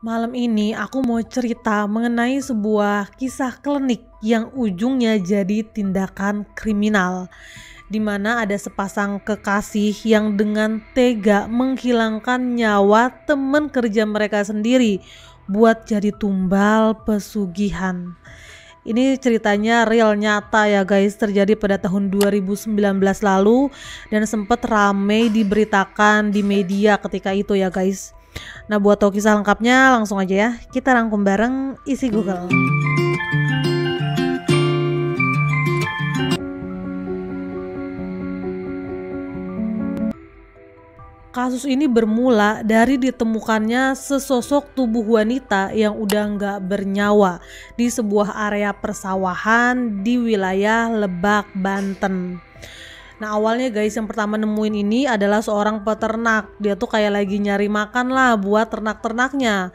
Malam ini aku mau cerita mengenai sebuah kisah klinik yang ujungnya jadi tindakan kriminal, di mana ada sepasang kekasih yang dengan tega menghilangkan nyawa teman kerja mereka sendiri buat jadi tumbal pesugihan. Ini ceritanya real nyata ya guys, terjadi pada tahun 2019 lalu dan sempat ramai diberitakan di media ketika itu ya guys. Nah, buat tahu kisah lengkapnya langsung aja ya, kita rangkum bareng isi Google. Kasus ini bermula dari ditemukannya sesosok tubuh wanita yang udah nggak bernyawa di sebuah area persawahan di wilayah Lebak, Banten. Nah, awalnya guys, yang pertama nemuin ini adalah seorang peternak. Dia tuh kayak lagi nyari makan lah buat ternak-ternaknya.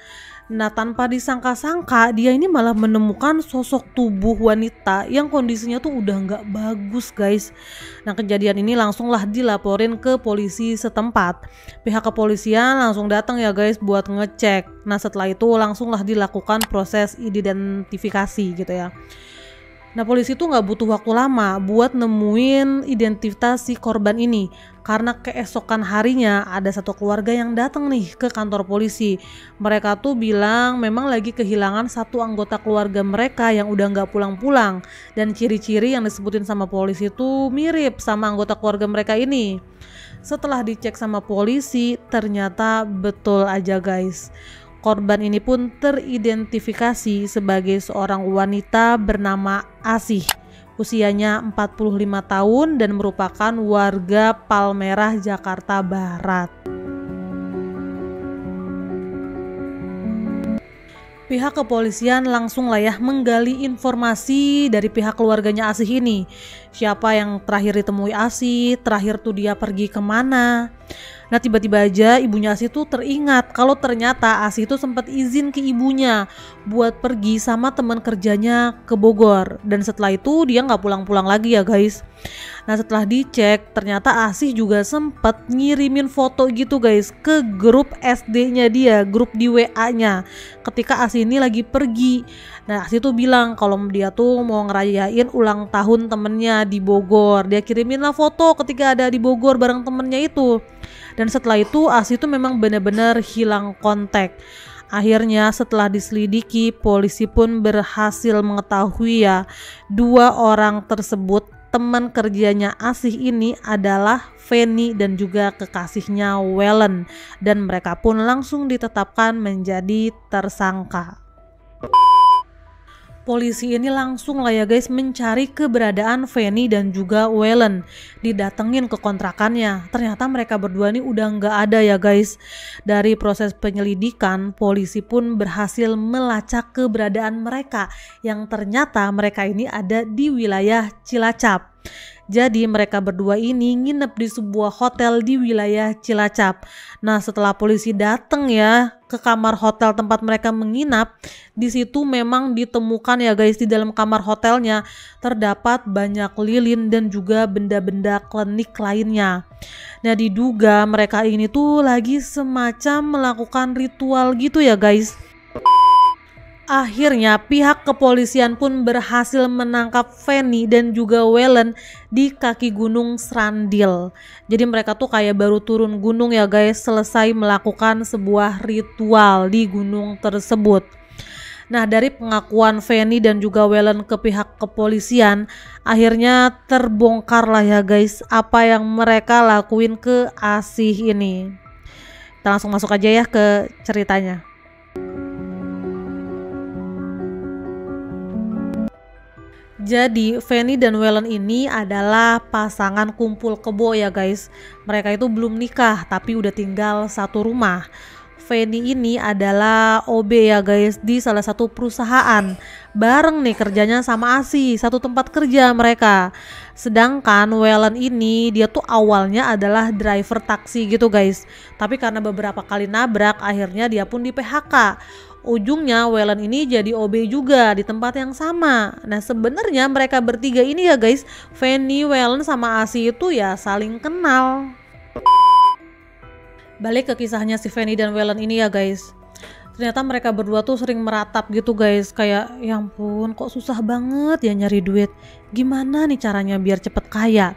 Nah, tanpa disangka-sangka dia ini malah menemukan sosok tubuh wanita yang kondisinya tuh udah nggak bagus guys. Nah, kejadian ini langsunglah dilaporin ke polisi setempat. Pihak kepolisian langsung datang ya guys buat ngecek. Nah, setelah itu langsunglah dilakukan proses identifikasi gitu ya. Nah, polisi tuh nggak butuh waktu lama buat nemuin identitas si korban ini, karena keesokan harinya ada satu keluarga yang datang nih ke kantor polisi. Mereka tuh bilang memang lagi kehilangan satu anggota keluarga mereka yang udah nggak pulang-pulang, dan ciri-ciri yang disebutin sama polisi tuh mirip sama anggota keluarga mereka ini. Setelah dicek sama polisi, ternyata betul aja guys. Korban ini pun teridentifikasi sebagai seorang wanita bernama Asih. Usianya 45 tahun dan merupakan warga Palmerah, Jakarta Barat. Pihak kepolisian langsung lah ya menggali informasi dari pihak keluarganya Asih ini. Siapa yang terakhir ditemui Asih, terakhir tuh dia pergi kemana. Nah, tiba-tiba aja ibunya Asih tuh teringat kalau ternyata Asih tuh sempat izin ke ibunya buat pergi sama teman kerjanya ke Bogor. Dan setelah itu dia nggak pulang-pulang lagi ya guys. Nah, setelah dicek ternyata Asih juga sempat ngirimin foto gitu guys ke grup SD-nya dia, grup di WA-nya ketika Asih ini lagi pergi. Nah, Asih tuh bilang kalau dia tuh mau ngerayain ulang tahun temennya di Bogor. Dia kirimin lah foto ketika ada di Bogor bareng temennya itu. Dan setelah itu Asih itu memang benar-benar hilang kontak. Akhirnya setelah diselidiki, polisi pun berhasil mengetahui ya, dua orang tersebut teman kerjanya Asih ini adalah Feni dan juga kekasihnya Wellen, dan mereka pun langsung ditetapkan menjadi tersangka. Polisi ini langsung lah ya guys mencari keberadaan Feni dan juga Wellen. Didatengin ke kontrakannya. Ternyata mereka berdua ini udah nggak ada ya guys. Dari proses penyelidikan, polisi pun berhasil melacak keberadaan mereka, yang ternyata mereka ini ada di wilayah Cilacap. Jadi mereka berdua ini nginep di sebuah hotel di wilayah Cilacap. Nah, setelah polisi datang ya ke kamar hotel tempat mereka menginap, di situ memang ditemukan ya guys, di dalam kamar hotelnya terdapat banyak lilin dan juga benda-benda klinik lainnya. Nah, diduga mereka ini tuh lagi semacam melakukan ritual gitu ya guys. Akhirnya pihak kepolisian pun berhasil menangkap Feni dan juga Wellen di kaki gunung Srandil. Jadi mereka tuh kayak baru turun gunung ya guys, selesai melakukan sebuah ritual di gunung tersebut. Nah, dari pengakuan Feni dan juga Wellen ke pihak kepolisian, akhirnya terbongkar lah ya guys apa yang mereka lakuin ke Asih ini. Kita langsung masuk aja ya ke ceritanya. Jadi Feni dan Wellen ini adalah pasangan kumpul kebo ya guys. Mereka itu belum nikah tapi udah tinggal satu rumah. Feni ini adalah OB ya guys di salah satu perusahaan. Bareng nih kerjanya sama Asih, satu tempat kerja mereka. Sedangkan Wellen ini dia tuh awalnya adalah driver taksi gitu guys. Tapi karena beberapa kali nabrak akhirnya dia pun di PHK. Ujungnya Wellen ini jadi OB juga di tempat yang sama. Nah, sebenarnya mereka bertiga ini ya guys, Feni, Wellen sama Asih itu ya saling kenal. Balik ke kisahnya si Feni dan Wellen ini ya guys. Ternyata mereka berdua tuh sering meratap gitu guys, kayak ya ampun kok susah banget ya nyari duit, gimana nih caranya biar cepet kaya.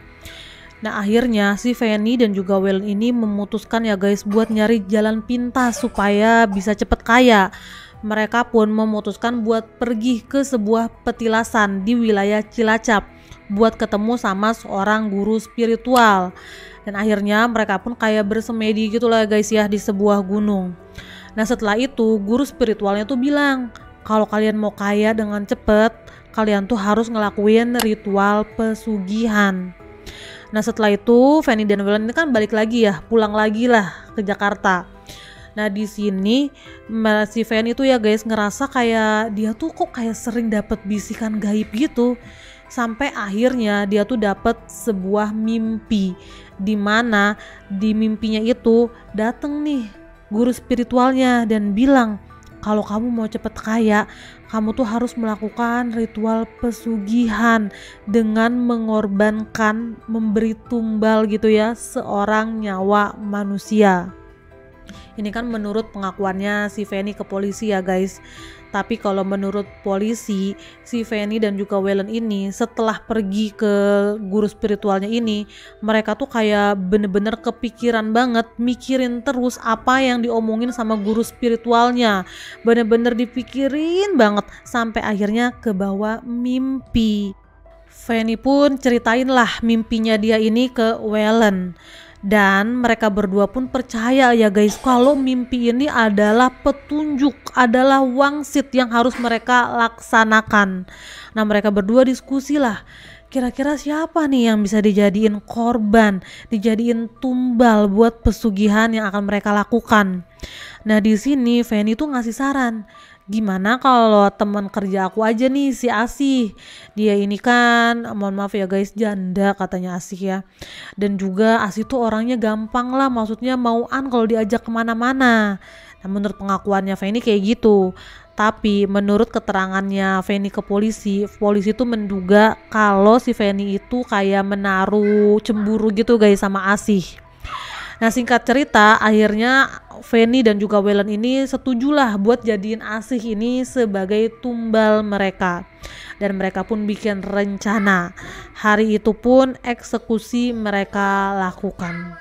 Nah akhirnya si Fanny dan juga Waylon ini memutuskan ya guys buat nyari jalan pintas supaya bisa cepet kaya. Mereka pun memutuskan buat pergi ke sebuah petilasan di wilayah Cilacap buat ketemu sama seorang guru spiritual. Dan akhirnya mereka pun kayak bersemedi gitu lah guys ya di sebuah gunung. Nah setelah itu guru spiritualnya tuh bilang, kalau kalian mau kaya dengan cepet, kalian tuh harus ngelakuin ritual pesugihan. Nah setelah itu Fanny dan Waylon ini kan balik lagi ya, pulang lagi lah ke Jakarta. Nah di sini si Fanny tuh ya guys ngerasa kayak dia tuh kok kayak sering dapet bisikan gaib gitu. Sampai akhirnya dia tuh dapet sebuah mimpi, dimana di mimpinya itu dateng nih guru spiritualnya dan bilang, kalau kamu mau cepet kaya, kamu tuh harus melakukan ritual pesugihan dengan mengorbankan, memberi tumbal gitu ya, seorang nyawa manusia. Ini kan menurut pengakuannya si Fanny ke polisi ya guys. Tapi kalau menurut polisi, si Fanny dan juga Waylon ini setelah pergi ke guru spiritualnya ini, mereka tuh kayak bener-bener kepikiran banget, mikirin terus apa yang diomongin sama guru spiritualnya. Bener-bener dipikirin banget sampai akhirnya kebawa mimpi. Fanny pun ceritain lah mimpinya dia ini ke Waylon. Dan mereka berdua pun percaya ya guys kalau mimpi ini adalah petunjuk, adalah wangsit yang harus mereka laksanakan. Nah mereka berdua diskusi lah, kira-kira siapa nih yang bisa dijadiin korban, dijadiin tumbal buat pesugihan yang akan mereka lakukan. Nah di sini Fanny tuh ngasih saran, gimana kalau teman kerja aku aja nih si Asih, dia ini kan mohon maaf ya guys janda katanya Asih ya, dan juga Asih tuh orangnya gampang lah, maksudnya mauan kalau diajak kemana-mana. Nah menurut pengakuannya Fanny kayak gitu, tapi menurut keterangannya Fanny ke polisi, polisi tuh menduga kalau si Fanny itu kayak menaruh cemburu gitu guys sama Asih. Nah singkat cerita akhirnya Fanny dan juga Waylon ini setujulah buat jadiin Asih ini sebagai tumbal mereka. Dan mereka pun bikin rencana. Hari itu pun eksekusi mereka lakukan.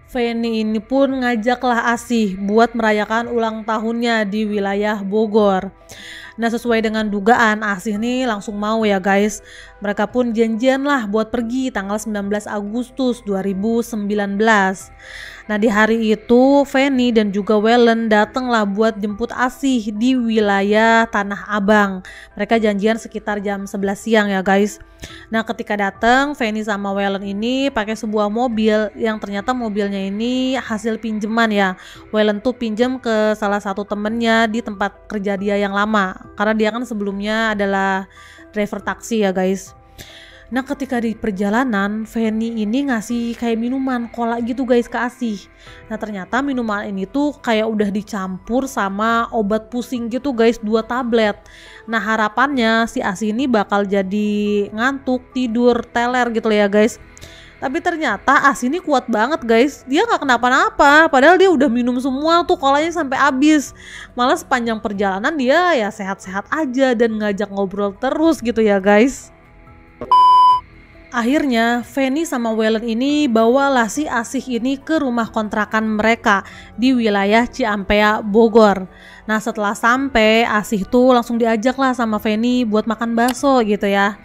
Fanny ini pun ngajaklah Asih buat merayakan ulang tahunnya di wilayah Bogor. Nah sesuai dengan dugaan Asih nih langsung mau ya guys. Mereka pun janjian lah buat pergi tanggal 19 Agustus 2019. Nah di hari itu Fanny dan juga Waylon datang lah buat jemput Asih di wilayah Tanah Abang. Mereka janjian sekitar jam 11 siang ya guys. Nah ketika datang Fanny sama Waylon ini pakai sebuah mobil yang ternyata mobilnya ini hasil pinjaman ya. Waylon tuh pinjam ke salah satu temennya di tempat kerja dia yang lama, karena dia kan sebelumnya adalah driver taksi ya guys. Nah ketika di perjalanan Fanny ini ngasih kayak minuman cola gitu guys ke Asih. Nah ternyata minuman ini tuh kayak udah dicampur sama obat pusing gitu guys, 2 tablet. Nah harapannya si Asih ini bakal jadi ngantuk, tidur, teler gitu ya guys. Tapi ternyata Asih ini kuat banget guys, dia gak kenapa-napa, padahal dia udah minum semua tuh kolanya sampai habis. Malah sepanjang perjalanan dia ya sehat-sehat aja dan ngajak ngobrol terus gitu ya guys. Akhirnya Fanny sama Waylon ini bawalah si Asih ini ke rumah kontrakan mereka di wilayah Ciampea, Bogor. Nah setelah sampai Asih tuh langsung diajak lah sama Fanny buat makan bakso gitu ya.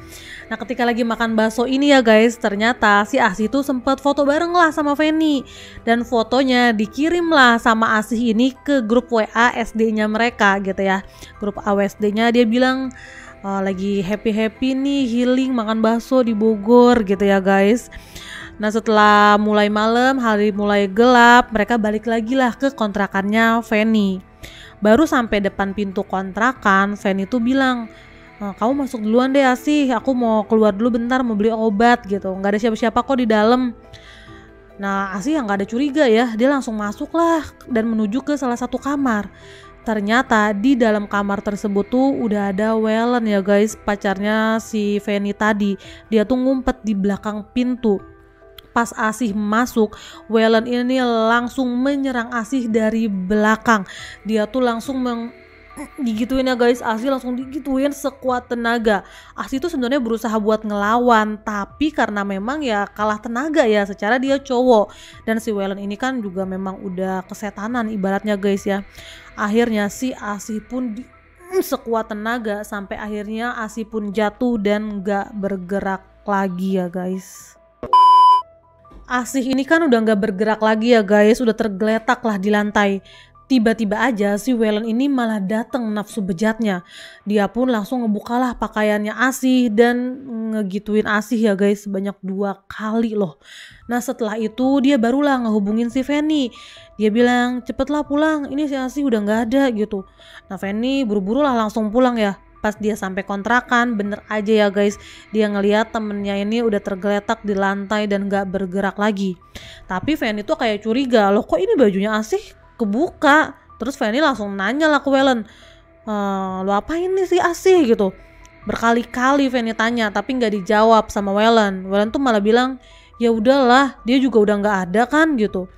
Nah ketika lagi makan bakso ini ya guys, ternyata si Asih tuh sempat foto bareng lah sama Fanny. Dan fotonya dikirim lah sama Asih ini ke grup WA SD-nya mereka gitu ya. Grup AWSD-nya dia bilang, lagi happy nih healing makan bakso di Bogor gitu ya guys. Nah setelah mulai malam, hari mulai gelap, mereka balik lagi lah ke kontrakannya Fanny. Baru sampai depan pintu kontrakan, Fanny tuh bilang, kamu masuk duluan deh Asih, aku mau keluar dulu bentar mau beli obat gitu, nggak ada siapa-siapa kok di dalam. Nah Asih yang nggak ada curiga ya, dia langsung masuk lah dan menuju ke salah satu kamar. Ternyata di dalam kamar tersebut tuh udah ada Waylon ya guys, pacarnya si Fanny tadi. Dia tuh ngumpet di belakang pintu. pas Asih masuk, Wellen ini langsung menyerang Asih dari belakang. Dia tuh langsung digituin ya guys, Asih langsung digituin sekuat tenaga. Asih tuh sebenarnya berusaha buat ngelawan, tapi karena memang ya kalah tenaga ya, secara dia cowok. Dan si Wellen ini kan juga memang udah kesetanan ibaratnya guys ya. Akhirnya si Asih pun sekuat tenaga sampai akhirnya Asih pun jatuh dan gak bergerak lagi ya guys. Asih ini kan udah gak bergerak lagi ya guys, udah tergeletak lah di lantai. Tiba-tiba aja si Wellen ini malah datang nafsu bejatnya. Dia pun langsung ngebukalah pakaiannya Asih dan ngegituin Asih ya guys sebanyak 2 kali loh. Nah setelah itu dia barulah ngehubungin si Fanny. Dia bilang cepetlah pulang, ini si Asih udah gak ada gitu. Nah Fanny buru-buru lah langsung pulang ya. Pas dia sampai kontrakan, bener aja ya guys, dia ngeliat temennya ini udah tergeletak di lantai dan gak bergerak lagi. Tapi Fanny tuh kayak curiga, loh kok ini bajunya Asih kebuka. Terus Fanny langsung nanya lah ke Wellen, lo apain nih si Asih gitu. Berkali-kali Fanny tanya tapi nggak dijawab sama Wellen. Wellen tuh malah bilang ya udahlah, dia juga udah nggak ada kan gitu.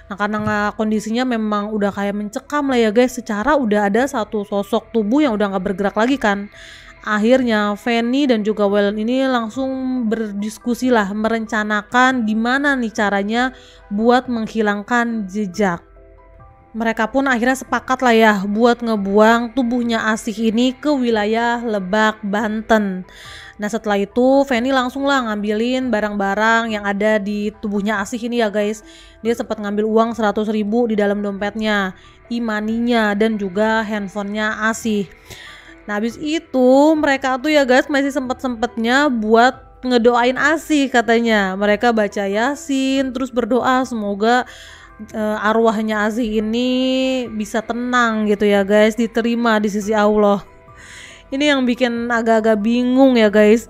Nah karena kondisinya memang udah kayak mencekam lah ya guys, secara udah ada satu sosok tubuh yang udah nggak bergerak lagi kan. Akhirnya Fanny dan juga Wellen ini langsung berdiskusi lah, merencanakan gimana nih caranya buat menghilangkan jejak. Mereka pun akhirnya sepakat lah ya buat ngebuang tubuhnya Asih ini ke wilayah Lebak, Banten. Nah setelah itu Fanny langsung lah ngambilin barang-barang yang ada di tubuhnya Asih ini ya guys. Dia sempat ngambil uang 100.000 di dalam dompetnya, e-money-nya dan juga handphonenya Asih. Nah habis itu mereka tuh ya guys masih sempet-sempetnya buat ngedoain Asih katanya. Mereka baca Yasin terus berdoa semoga arwahnya Asih ini bisa tenang gitu ya guys, diterima di sisi Allah. Ini yang bikin agak-agak bingung ya guys.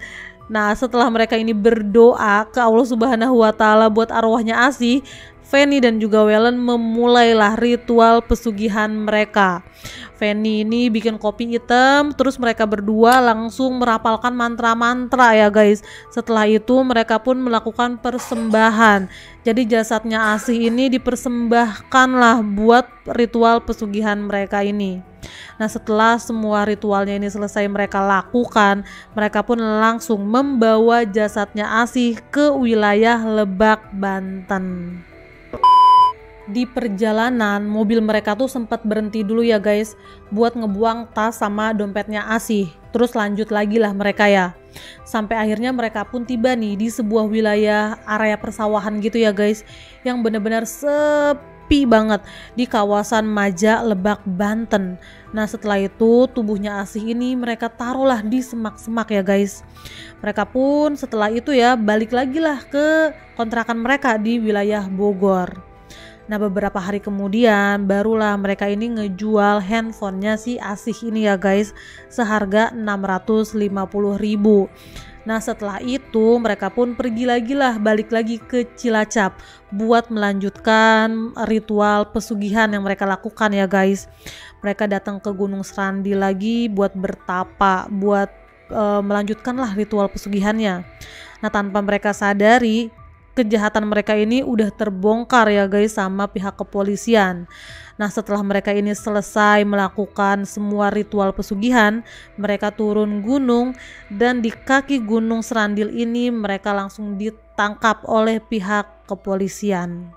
Nah setelah mereka ini berdoa ke Allah Subhanahu wa Ta'ala buat arwahnya Asih, Fanny dan juga Wellen memulailah ritual pesugihan mereka. Fanny ini bikin kopi hitam, terus mereka berdua langsung merapalkan mantra-mantra ya guys. Setelah itu mereka pun melakukan persembahan. Jadi jasadnya Asih ini dipersembahkanlah buat ritual pesugihan mereka ini. Nah setelah semua ritualnya ini selesai mereka lakukan, mereka pun langsung membawa jasadnya Asih ke wilayah Lebak, Banten. Di perjalanan mobil mereka tuh sempat berhenti dulu ya guys buat ngebuang tas sama dompetnya Asih. Terus lanjut lagi lah mereka ya. Sampai akhirnya mereka pun tiba nih di sebuah wilayah area persawahan gitu ya guys, yang benar-benar sepi banget di kawasan Maja, Lebak, Banten. Nah setelah itu tubuhnya Asih ini mereka taruhlah di semak-semak ya guys. Mereka pun setelah itu ya balik lagi lah ke kontrakan mereka di wilayah Bogor. Nah beberapa hari kemudian barulah mereka ini ngejual handphonenya si Asih ini ya guys seharga 650.000. Nah setelah itu mereka pun pergi lagi lah, balik lagi ke Cilacap buat melanjutkan ritual pesugihan yang mereka lakukan ya guys. Mereka datang ke Gunung Serandi lagi buat bertapa, buat melanjutkan lah ritual pesugihannya. Nah tanpa mereka sadari kejahatan mereka ini udah terbongkar ya guys sama pihak kepolisian. Nah setelah mereka ini selesai melakukan semua ritual pesugihan, mereka turun gunung dan di kaki Gunung Serandil ini mereka langsung ditangkap oleh pihak kepolisian.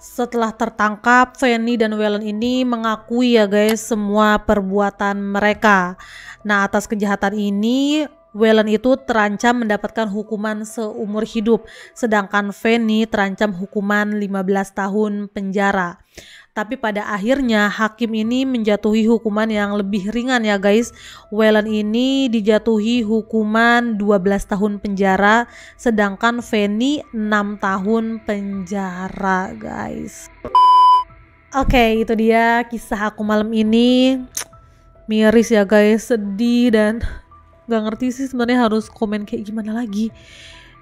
Setelah tertangkap, Fanny dan Wellen ini mengakui ya guys semua perbuatan mereka. Nah atas kejahatan ini Wellen itu terancam mendapatkan hukuman seumur hidup, sedangkan Fanny terancam hukuman 15 tahun penjara. Tapi pada akhirnya hakim ini menjatuhi hukuman yang lebih ringan ya guys. Wellen ini dijatuhi hukuman 12 tahun penjara, sedangkan Fanny 6 tahun penjara guys. Oke, itu dia kisah aku malam ini. Miris ya guys, sedih dan gak ngerti sih sebenarnya harus komen kayak gimana lagi.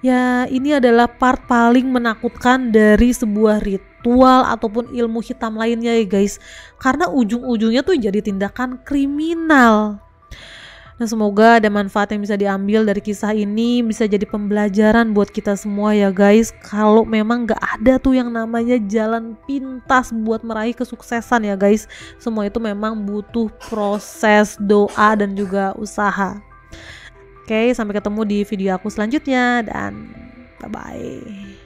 Ya ini adalah part paling menakutkan dari sebuah ritual ataupun ilmu hitam lainnya ya guys, karena ujung-ujungnya tuh jadi tindakan kriminal. Nah, semoga ada manfaat yang bisa diambil dari kisah ini, bisa jadi pembelajaran buat kita semua ya guys. Kalau memang gak ada tuh yang namanya jalan pintas buat meraih kesuksesan ya guys. Semua itu memang butuh proses, doa, dan juga usaha. Oke, sampai ketemu di video aku selanjutnya dan bye-bye.